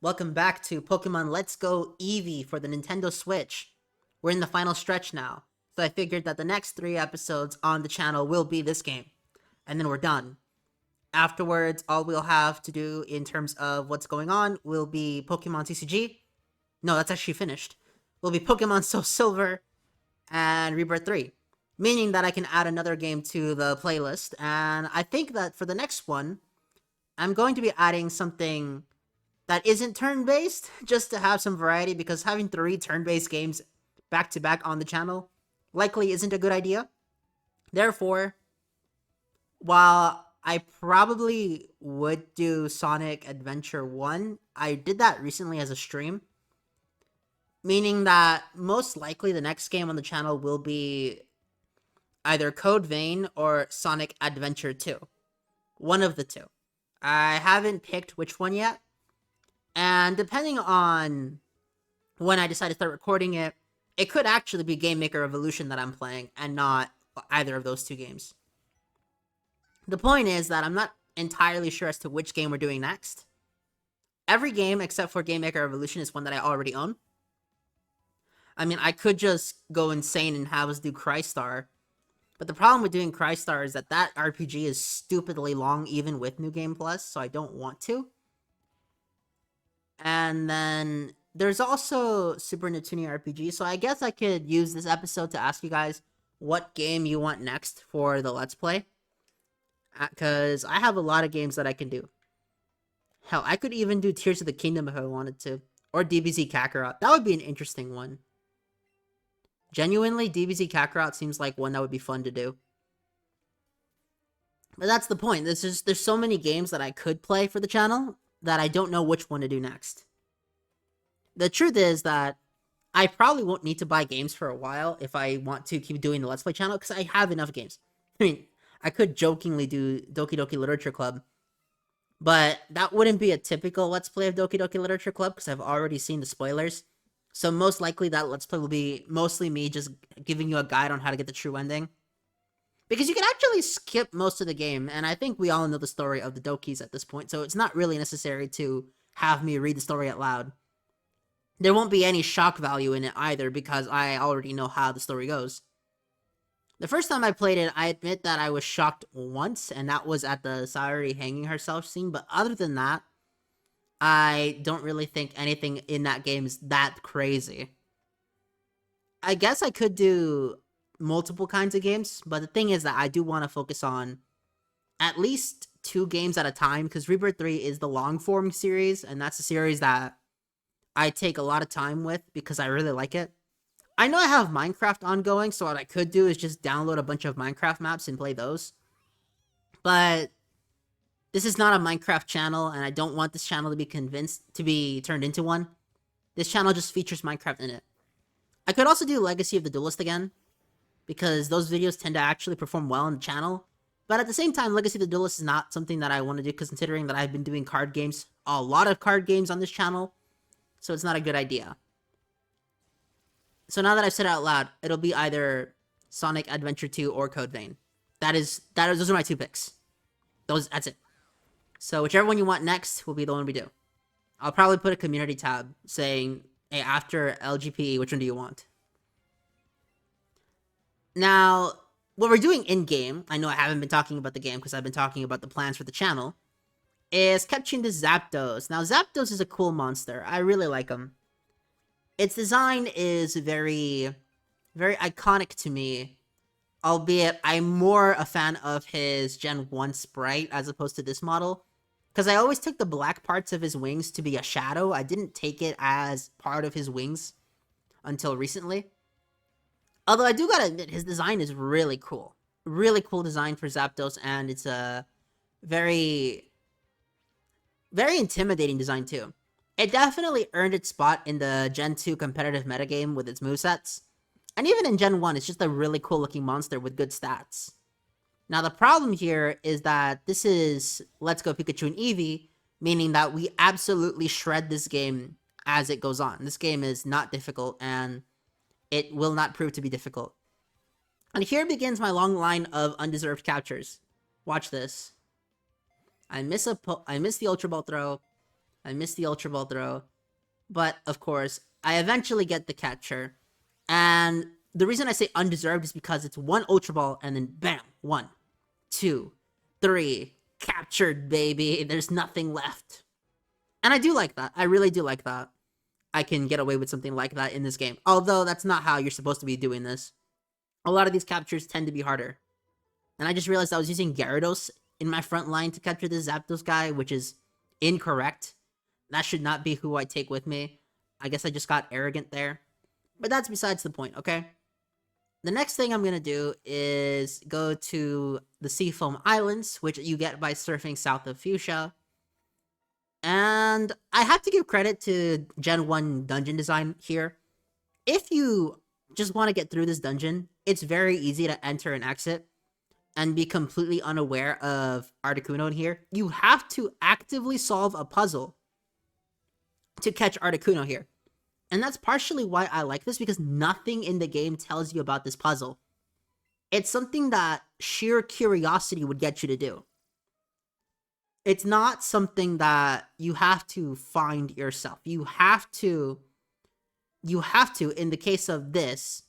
Welcome back to Pokemon Let's Go Eevee for the Nintendo Switch. We're in the final stretch now, so I figured that the next 3 episodes on the channel will be this game, and then we're done. Afterwards, all we'll have to do in terms of what's going on will be Pokemon TCG. No, that's actually finished. Will be Pokemon Soul Silver and Rebirth 3, meaning that I can add another game to the playlist, and I think that for the next one, I'm going to be adding something that isn't turn-based, just to have some variety, because having 3 turn-based games back-to-back on the channel likely isn't a good idea. Therefore, while I probably would do Sonic Adventure 1, I did that recently as a stream, meaning that most likely the next game on the channel will be either Code Vein or Sonic Adventure 2. One of the two. I haven't picked which one yet, and depending on when I decide to start recording it, it could actually be Game Maker Evolution that I'm playing, and not either of those 2 games. The point is that I'm not entirely sure as to which game we're doing next. Every game except for Game Maker Evolution is one that I already own. I mean, I could just go insane and have us do Crystar, but the problem with doing Crystar is that RPG is stupidly long even with New Game Plus, so I don't want to. And then there's also Super Neptunia RPG, so I guess I could use this episode to ask you guys what game you want next for the Let's Play. Because I have a lot of games that I can do. Hell, I could even do Tears of the Kingdom if I wanted to. Or DBZ Kakarot. That would be an interesting one. Genuinely, DBZ Kakarot seems like one that would be fun to do. But that's the point. There's so many games that I could play for the channel that I don't know which one to do next. The truth is that I probably won't need to buy games for a while if I want to keep doing the Let's Play channel, because I have enough games. I mean, I could jokingly do Doki Doki Literature Club, but that wouldn't be a typical Let's Play of Doki Doki Literature Club, because I've already seen the spoilers. So most likely that Let's Play will be mostly me just giving you a guide on how to get the true ending. Because you can actually skip most of the game, and I think we all know the story of the Dokis at this point, so it's not really necessary to have me read the story out loud. There won't be any shock value in it either, because I already know how the story goes. The first time I played it, I admit that I was shocked once, and that was at the Sayori hanging herself scene, but other than that, I don't really think anything in that game is that crazy. I guess I could do multiple kinds of games, but the thing is that I do want to focus on at least 2 games at a time, because Rebirth 3 is the long form series, and that's a series that I take a lot of time with because I really like it. I know I have Minecraft ongoing, so what I could do is just download a bunch of Minecraft maps and play those. But this is not a Minecraft channel, and I don't want this channel to be turned into one. This channel just features Minecraft in it. I could also do Legacy of the Duelist again, because those videos tend to actually perform well on the channel. But at the same time, Legacy of the Duelist is not something that I want to do, considering that I've been doing card games, a lot of card games on this channel, so it's not a good idea. So now that I've said it out loud, it'll be either Sonic Adventure 2 or Code Vein. Those are my 2 picks. That's it. So whichever one you want next will be the one we do. I'll probably put a community tab saying, hey, after LGP, which one do you want? Now, what we're doing in-game, I know I haven't been talking about the game because I've been talking about the plans for the channel, is catching the Zapdos. Now, Zapdos is a cool monster. I really like him. Its design is very, very iconic to me, albeit I'm more a fan of his Gen 1 sprite as opposed to this model, because I always took the black parts of his wings to be a shadow. I didn't take it as part of his wings until recently. Although I do gotta admit, his design is really cool. Really cool design for Zapdos, and it's a very, very intimidating design too. It definitely earned its spot in the Gen 2 competitive metagame with its movesets. And even in Gen 1, it's just a really cool looking monster with good stats. Now the problem here is that this is Let's Go Pikachu and Eevee, meaning that we absolutely shred this game as it goes on. This game is not difficult, and it will not prove to be difficult. And here begins my long line of undeserved captures. Watch this. I miss the Ultra Ball throw. I missed the Ultra Ball throw. But, of course, I eventually get the catcher. And the reason I say undeserved is because it's one Ultra Ball and then bam, 1, 2, 3, captured, baby. There's nothing left. And I do like that. I really do like that. I can get away with something like that in this game. Although that's not how you're supposed to be doing this. A lot of these captures tend to be harder. And I just realized I was using Gyarados in my front line to capture this Zapdos guy, which is incorrect. That should not be who I take with me. I guess I just got arrogant there. But that's besides the point, okay? The next thing I'm going to do is go to the Seafoam Islands, which you get by surfing south of Fuchsia. And I have to give credit to Gen 1 dungeon design here. If you just want to get through this dungeon, it's very easy to enter and exit and be completely unaware of Articuno in here. You have to actively solve a puzzle to catch Articuno here. And that's partially why I like this, because nothing in the game tells you about this puzzle. It's something that sheer curiosity would get you to do. It's not something that you have to find yourself. You have to, in the case of this,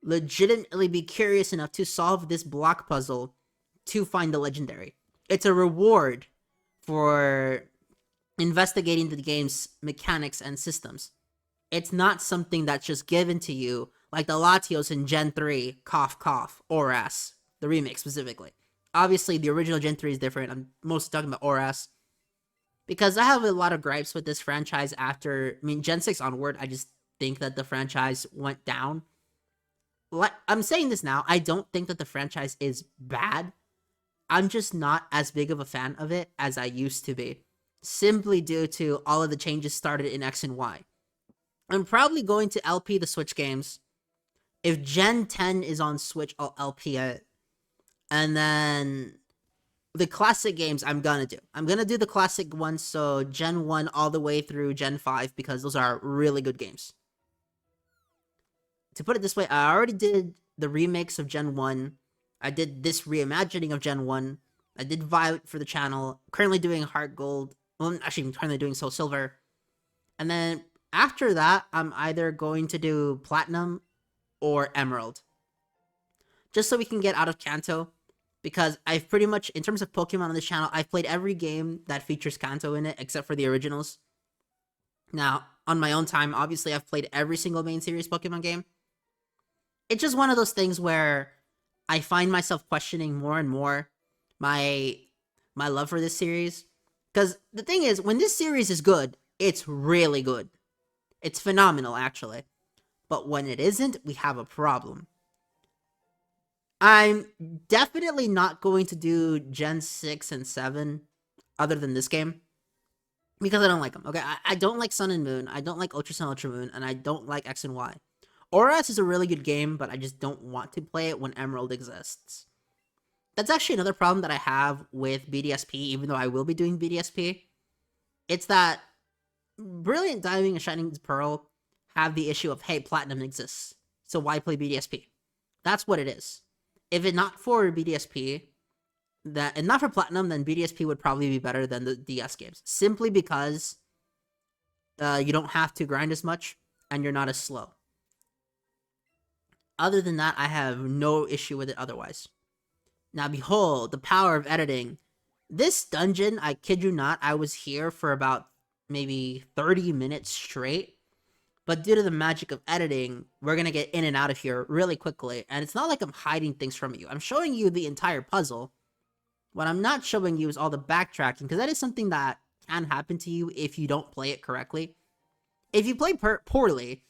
legitimately be curious enough to solve this block puzzle to find the legendary. It's a reward for investigating the game's mechanics and systems. It's not something that's just given to you, like the Latios in Gen 3, cough cough, Oras, the remake specifically. Obviously, the original Gen 3 is different. I'm mostly talking about Oras. Because I have a lot of gripes with this franchise after, Gen 6 onward, I just think that the franchise went down. I'm saying this now, I don't think that the franchise is bad. I'm just not as big of a fan of it as I used to be. Simply due to all of the changes started in X and Y. I'm probably going to LP the Switch games. If Gen 10 is on Switch, I'll LP it. And then the classic games I'm gonna do. I'm gonna do the classic ones, so Gen 1 all the way through Gen 5, because those are really good games. To put it this way, I already did the remakes of Gen 1. I did this reimagining of Gen 1. I did Violet for the channel. Currently doing Heart Gold. Well, actually, I'm currently doing Soul Silver. And then after that, I'm either going to do Platinum or Emerald. Just so we can get out of Kanto. Because I've pretty much, in terms of Pokemon on this channel, I've played every game that features Kanto in it, except for the originals. Now, on my own time, obviously, I've played every single main series Pokemon game. It's just one of those things where I find myself questioning more and more my love for this series. Because the thing is, when this series is good, it's really good. It's phenomenal, actually. But when it isn't, we have a problem. I'm definitely not going to do Gen 6 and 7 other than this game. Because I don't like them, okay? I don't like Sun and Moon, I don't like Ultra Sun, Ultra Moon, and I don't like X and Y. Oras is a really good game, but I just don't want to play it when Emerald exists. That's actually another problem that I have with BDSP, even though I will be doing BDSP. It's that Brilliant Diamond and Shining Pearl have the issue of, hey, Platinum exists, so why play BDSP? That's what it is. If it not for BDSP, and not for Platinum, then BDSP would probably be better than the DS games. Simply because you don't have to grind as much, and you're not as slow. Other than that, I have no issue with it otherwise. Now, behold, the power of editing. This dungeon, I kid you not, I was here for about maybe 30 minutes straight. But due to the magic of editing, we're going to get in and out of here really quickly. And it's not like I'm hiding things from you. I'm showing you the entire puzzle. What I'm not showing you is all the backtracking, because that is something that can happen to you if you don't play it correctly. If you play poorly,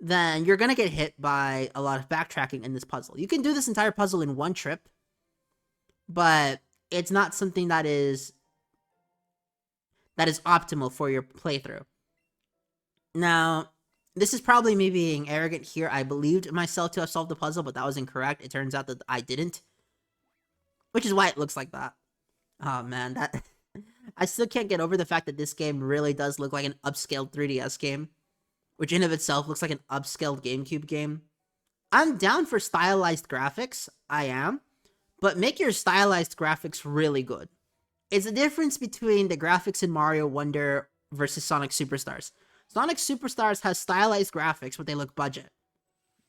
then you're going to get hit by a lot of backtracking in this puzzle. You can do this entire puzzle in one trip, but it's not something that is optimal for your playthrough. Now, this is probably me being arrogant here. I believed myself to have solved the puzzle, but that was incorrect. It turns out that I didn't. Which is why it looks like that. Oh man, that I still can't get over the fact that this game really does look like an upscaled 3DS game. Which in of itself looks like an upscaled GameCube game. I'm down for stylized graphics. I am. But make your stylized graphics really good. It's the difference between the graphics in Mario Wonder versus Sonic Superstars. Sonic Superstars has stylized graphics, but they look budget.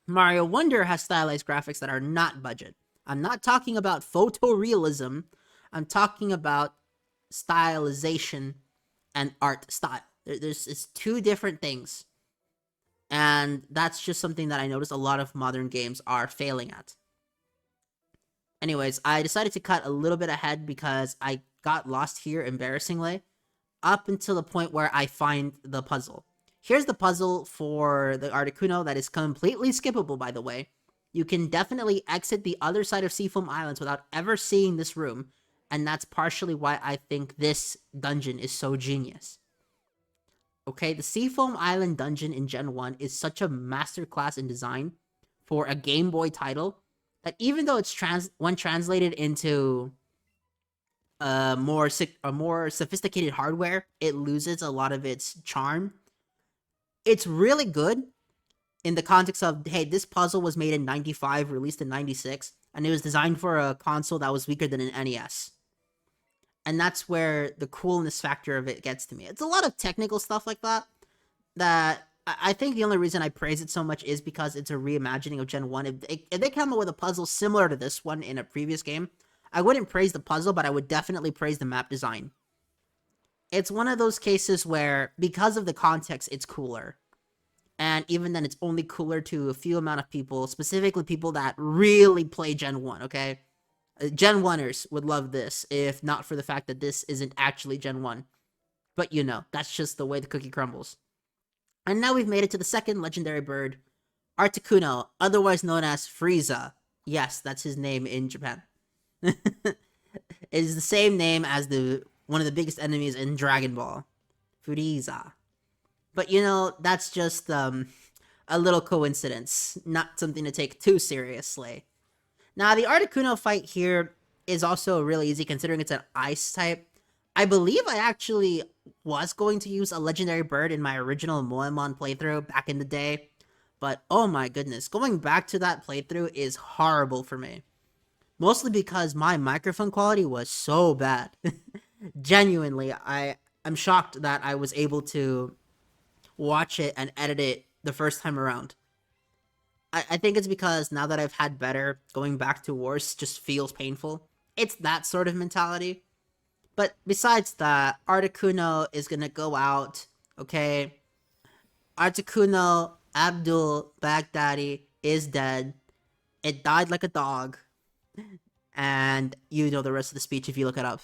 Mario Wonder has stylized graphics that are not budget. I'm not talking about photorealism. I'm talking about stylization and art style. It's two different things. And that's just something that I noticed a lot of modern games are failing at. Anyways, I decided to cut a little bit ahead because I got lost here embarrassingly up until the point where I find the puzzle. Here's the puzzle for the Articuno that is completely skippable, by the way. You can definitely exit the other side of Seafoam Islands without ever seeing this room, and that's partially why I think this dungeon is so genius. Okay, the Seafoam Island dungeon in Gen 1 is such a masterclass in design for a Game Boy title that even though it's when translated into more sophisticated hardware, it loses a lot of its charm. It's really good in the context of, hey, this puzzle was made in 95, released in 96, and it was designed for a console that was weaker than an NES. And that's where the coolness factor of it gets to me. It's a lot of technical stuff like that I think the only reason I praise it so much is because it's a reimagining of Gen 1. If they come up with a puzzle similar to this one in a previous game, I wouldn't praise the puzzle, but I would definitely praise the map design. It's one of those cases where, because of the context, it's cooler. And even then, it's only cooler to a few amount of people, specifically people that really play Gen 1, okay? Gen 1ers would love this, if not for the fact that this isn't actually Gen 1. But you know, that's just the way the cookie crumbles. And now we've made it to the second legendary bird, Articuno, otherwise known as Frieza. Yes, that's his name in Japan. It is the same name as one of the biggest enemies in Dragon Ball, Frieza. But you know, that's just a little coincidence, not something to take too seriously. Now, the Articuno fight here is also really easy considering it's an ice type. I believe I actually was going to use a legendary bird in my original Moemon playthrough back in the day, but oh my goodness, going back to that playthrough is horrible for me. Mostly because my microphone quality was so bad. Genuinely, I'm shocked that I was able to watch it and edit it the first time around. I think it's because now that I've had better, going back to worse just feels painful. It's that sort of mentality. But besides that, Articuno is gonna go out, okay? Articuno, Abdul, Baghdadi, is dead. It died like a dog. And you know the rest of the speech if you look it up.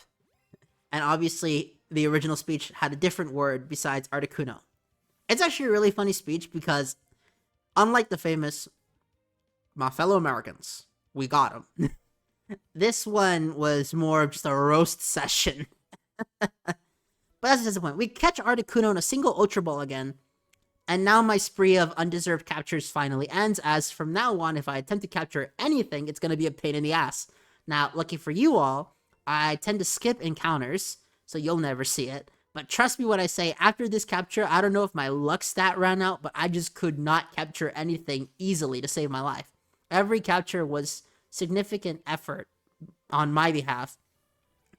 And obviously, the original speech had a different word besides Articuno. It's actually a really funny speech because, unlike the famous, "My fellow Americans, we got him," this one was more of just a roast session. But that's just the point. We catch Articuno in a single Ultra Ball again, and now my spree of undeserved captures finally ends, as from now on, if I attempt to capture anything, it's going to be a pain in the ass. Now, lucky for you all, I tend to skip encounters, so you'll never see it. But trust me when I say, after this capture, I don't know if my luck stat ran out, but I just could not capture anything easily to save my life. Every capture was significant effort on my behalf.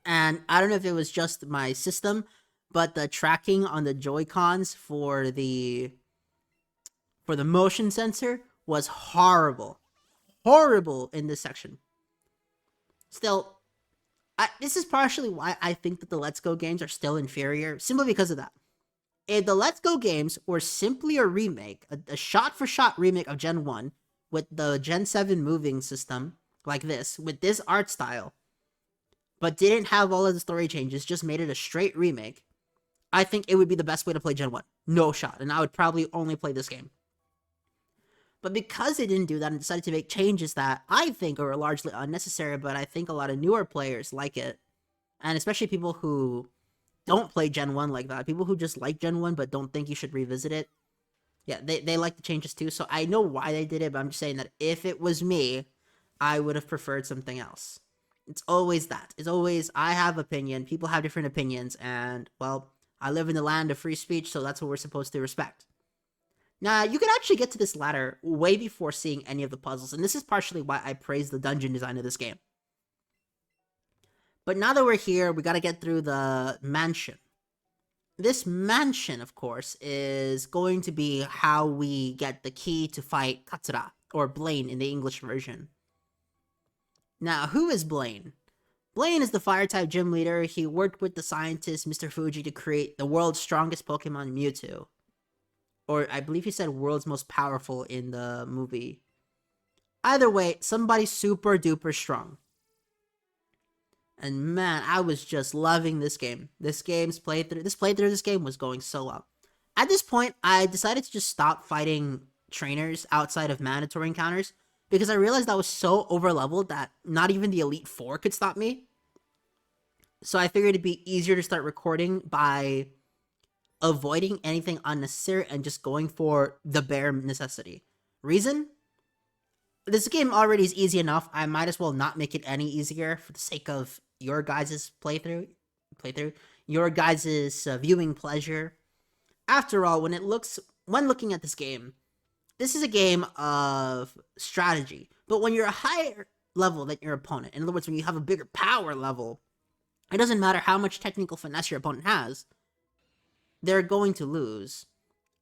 And I don't know if it was just my system, but the tracking on the Joy-Cons for the motion sensor was horrible. Horrible in this section. Still, this is partially why I think that the Let's Go games are still inferior, simply because of that. If the Let's Go games were simply a remake, a shot-for-shot remake of Gen 1, with the Gen 7 moving system, like this, with this art style, but didn't have all of the story changes, just made it a straight remake, I think it would be the best way to play Gen 1. No shot, and I would probably only play this game. But because they didn't do that and decided to make changes that I think are largely unnecessary, but I think a lot of newer players like it, and especially people who don't play Gen 1 like that, people who just like Gen 1 but don't think you should revisit it, yeah, they like the changes too, so I know why they did it, but I'm just saying that if it was me, I would have preferred something else. It's always that. It's always, I have opinion, people have different opinions, and, well, I live in the land of free speech, so that's what we're supposed to respect. Now, you can actually get to this ladder way before seeing any of the puzzles, and this is partially why I praise the dungeon design of this game. But now that we're here, we gotta get through the mansion. this mansion, of course, is going to be how we get the key to fight Katsura, or Blaine in the English version. Now, who is Blaine? Blaine is the fire-type gym leader. He worked with the scientist Mr. Fuji to create the world's strongest Pokemon, Mewtwo. Or I believe he said world's most powerful in the movie. Either way, somebody super duper strong. And man, I was just loving this game. This playthrough of this game was going so well. At this point, I decided to just stop fighting trainers outside of mandatory encounters because I realized I was so overleveled that not even the Elite Four could stop me. So I figured it'd be easier to start recording by avoiding anything unnecessary and just going for the bare necessity. Reason? This game already is easy enough. I might as well not make it any easier for the sake of your guys' playthrough, your guys' viewing pleasure. After all, when looking at this game, this is a game of strategy. But when you're a higher level than your opponent, in other words, when you have a bigger power level, it doesn't matter how much technical finesse your opponent has, they're going to lose.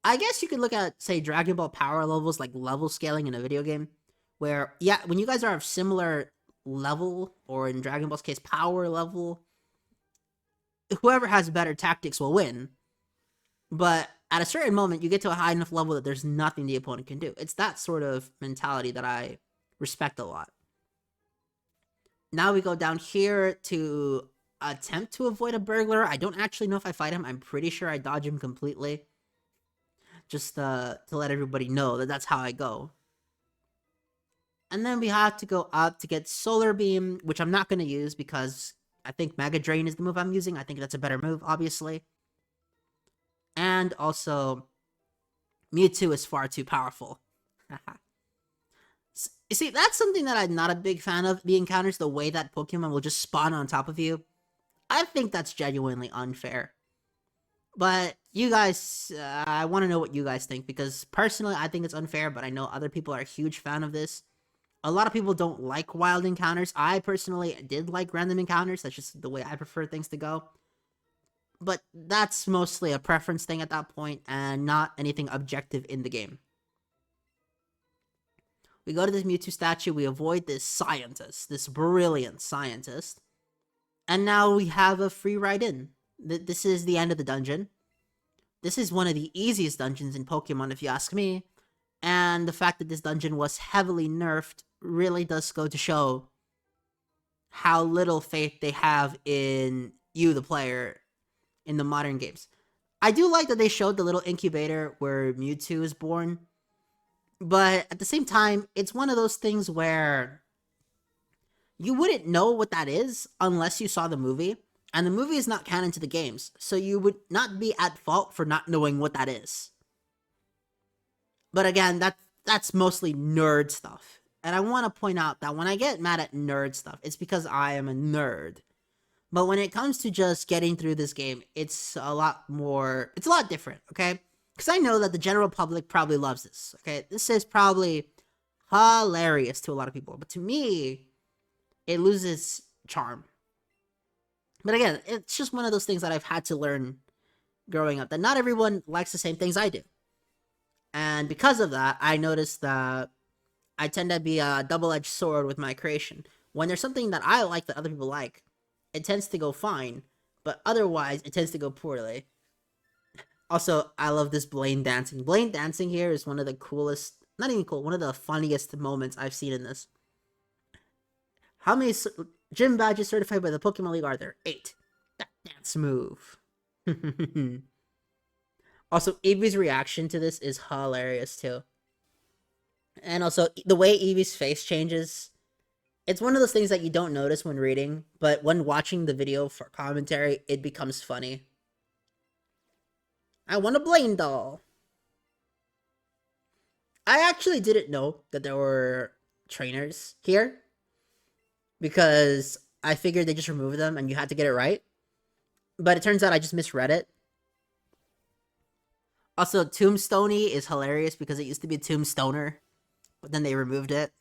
I guess you could look at, say, Dragon Ball power levels, like level scaling in a video game, where, yeah, when you guys are of similar level, or in Dragon Ball's case, power level, whoever has better tactics will win. But at a certain moment, you get to a high enough level that there's nothing the opponent can do. It's that sort of mentality that I respect a lot. Now we go down here to attempt to avoid a burglar. I don't actually know if I fight him. I'm pretty sure I dodge him completely. Just to let everybody know that that's how I go. And then we have to go up to get Solar Beam, which I'm not going to use because I think Mega Drain is the move I'm using. I think that's a better move, obviously. And also, Mewtwo is far too powerful. You see, that's something that I'm not a big fan of. The encounters, the way that Pokemon will just spawn on top of you. I think that's genuinely unfair. But you guys, I want to know what you guys think, because personally, I think it's unfair, but I know other people are a huge fan of this. A lot of people don't like wild encounters. I personally did like random encounters. That's just the way I prefer things to go. But that's mostly a preference thing at that point, and not anything objective in the game. We go to this Mewtwo statue, we avoid this scientist, this brilliant scientist, and now we have a free ride in. This is the end of the dungeon. This is one of the easiest dungeons in Pokemon, if you ask me, and the fact that this dungeon was heavily nerfed really does go to show how little faith they have in you, the player, in the modern games. I do like that they showed the little incubator where Mewtwo is born, but at the same time, it's one of those things where you wouldn't know what that is unless you saw the movie, and the movie is not canon to the games, so you would not be at fault for not knowing what that is. But again, that's mostly nerd stuff. And I want to point out that when I get mad at nerd stuff, it's because I am a nerd. But when it comes to just getting through this game, it's a lot different, okay? Because I know that the general public probably loves this, okay? This is probably hilarious to a lot of people. But to me, it loses charm. But again, it's just one of those things that I've had to learn growing up, that not everyone likes the same things I do. And because of that, I noticed that I tend to be a double-edged sword with my creation. When there's something that I like that other people like, it tends to go fine, but otherwise, it tends to go poorly. Also, I love this Blaine dancing. Blaine dancing here is one of the coolest, not even cool, one of the funniest moments I've seen in this. How many gym badges certified by the Pokemon League are there? 8. That dance move. Also, Eevee's reaction to this is hilarious, too. And also, the way Eevee's face changes, it's one of those things that you don't notice when reading, but when watching the video for commentary, it becomes funny. I want a Blaine doll. I actually didn't know that there were trainers here, because I figured they just removed them and you had to get it right. But it turns out I just misread it. Also, Tombstoney is hilarious because it used to be Tombstoner, but then they removed it.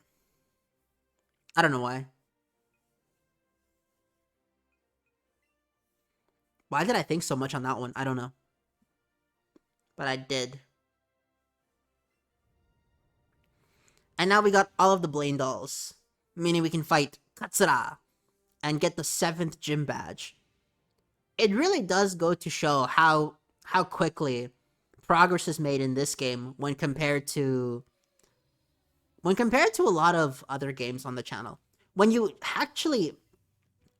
I don't know why. Why did I think so much on that one? I don't know. but I did. And now we got all of the Blaine dolls, meaning we can fight Katsura and get the 7th gym badge. It really does go to show how quickly progress is made in this game when compared to a lot of other games on the channel. When you actually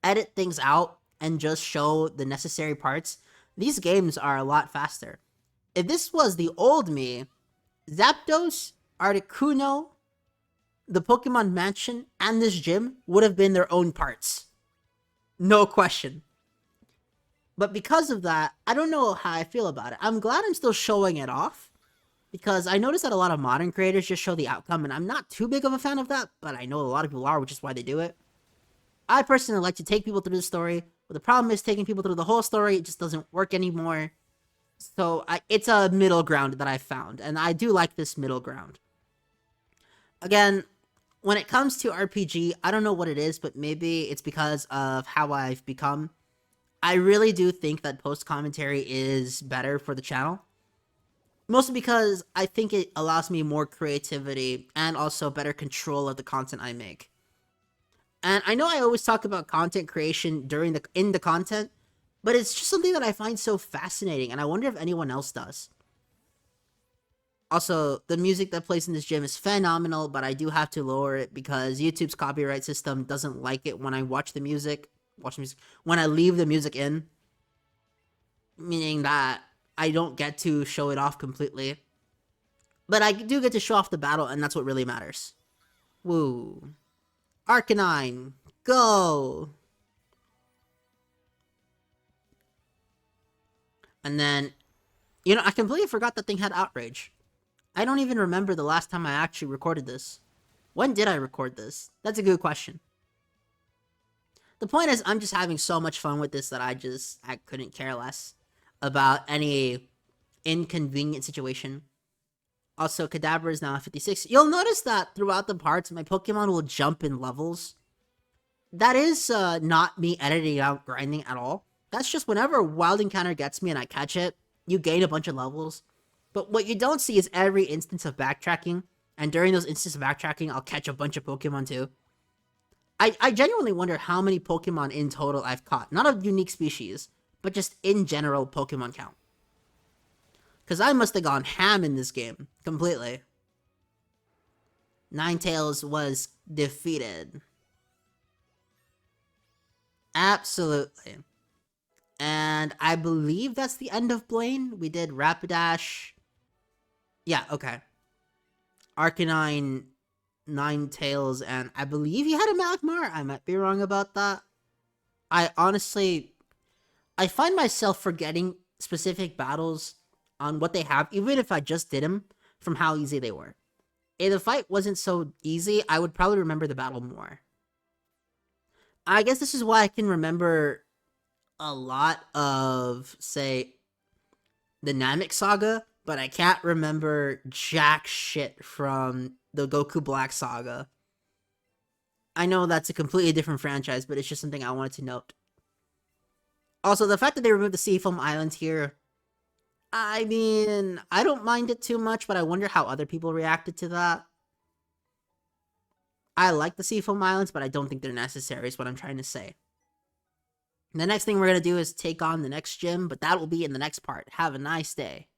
edit things out and just show the necessary parts, these games are a lot faster. If this was the old me, Zapdos, Articuno, the Pokemon Mansion, and this gym would have been their own parts. No question. But because of that, I don't know how I feel about it. I'm glad I'm still showing it off, because I noticed that a lot of modern creators just show the outcome, and I'm not too big of a fan of that, but I know a lot of people are, which is why they do it. I personally like to take people through the story, but the problem is taking people through the whole story, it just doesn't work anymore. So it's a middle ground that I found, and I do like this middle ground. Again, when it comes to RPG, I don't know what it is, but maybe it's because of how I've become. I really do think that post-commentary is better for the channel. Mostly because I think it allows me more creativity and also better control of the content I make. And I know I always talk about content creation in the content, but it's just something that I find so fascinating, and I wonder if anyone else does. Also, the music that plays in this gym is phenomenal, but I do have to lower it because YouTube's copyright system doesn't like it when I watch the music, when I leave the music in. Meaning that I don't get to show it off completely. But I do get to show off the battle, and that's what really matters. Woo. Arcanine, go! And then, I completely forgot that thing had Outrage. I don't even remember the last time I actually recorded this. When did I record this? That's a good question. The point is, I'm just having so much fun with this that I couldn't care less about any inconvenient situation. Also, Kadabra is now at 56. You'll notice that throughout the parts, my Pokemon will jump in levels. That is not me editing out grinding at all. That's just whenever a wild encounter gets me and I catch it, you gain a bunch of levels. But what you don't see is every instance of backtracking, and during those instances of backtracking, I'll catch a bunch of Pokemon too. I genuinely wonder how many Pokemon in total I've caught. Not of unique species, but just in general Pokemon count. Because I must have gone ham in this game, completely. Ninetales was defeated. Absolutely. And I believe that's the end of Blaine. We did Rapidash. Yeah, okay. Arcanine, Ninetales, and I believe he had a Magmar. I might be wrong about that. I find myself forgetting specific battles on what they have, even if I just did them, from how easy they were. If the fight wasn't so easy, I would probably remember the battle more. I guess this is why I can remember a lot of, say, the Namek Saga, but I can't remember jack shit from the Goku Black Saga. I know that's a completely different franchise, but it's just something I wanted to note. Also, the fact that they removed the Seafoam Islands here, I mean, I don't mind it too much, but I wonder how other people reacted to that. I like the Seafoam Islands, but I don't think they're necessary is what I'm trying to say. The next thing we're going to do is take on the next gym, but that will be in the next part. Have a nice day.